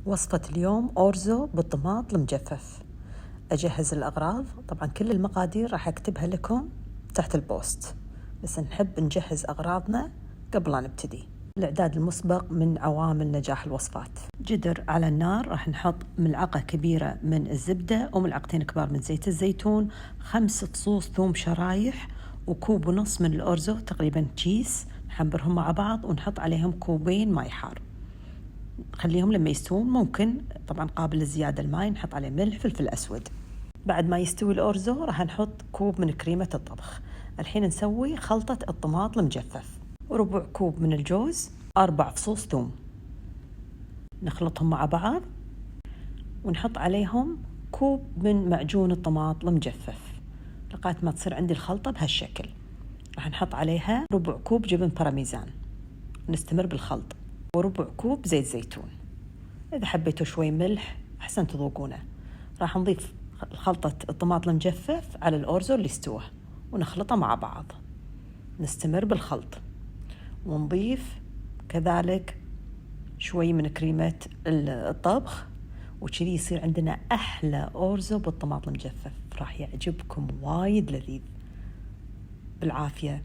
وصفة اليوم أورزو بالطماط المجفف. أجهز الأغراض، طبعا كل المقادير راح أكتبها لكم تحت البوست، بس نحب نجهز أغراضنا قبل لا نبتدي. الإعداد المسبق من عوامل نجاح الوصفات. جدر على النار راح نحط ملعقة كبيرة من الزبدة وملعقتين كبار من زيت الزيتون، 5 فصوص ثوم شرايح، وكوب ونص من الأورزو تقريبا كيس، نحمرهم مع بعض ونحط عليهم كوبين ماء حار. خليهم لما يستوون، ممكن طبعا قابل لزيادة الماء، نحط عليه ملح فلفل أسود. بعد ما يستوي الأورزو راح نحط كوب من كريمة الطبخ. الحين نسوي خلطة الطماط المجفف، وربع كوب من الجوز، 4 فصوص ثوم، نخلطهم مع بعض ونحط عليهم كوب من معجون الطماط المجفف لغاية ما تصير عندي الخلطة بهالشكل. راح نحط عليها ربع كوب جبن بارميزان، نستمر بالخلط، وربع كوب زيت زيتون. إذا حبيتوا شوي ملح أحسن تذوقونه. راح نضيف خلطة الطماط المجفف على الأورزو اللي استوى ونخلطه مع بعض، نستمر بالخلط، ونضيف كذلك شوي من كريمة الطبخ، وكذي يصير عندنا أحلى أورزو بالطماط المجفف. راح يعجبكم وايد، لذيذ. بالعافية.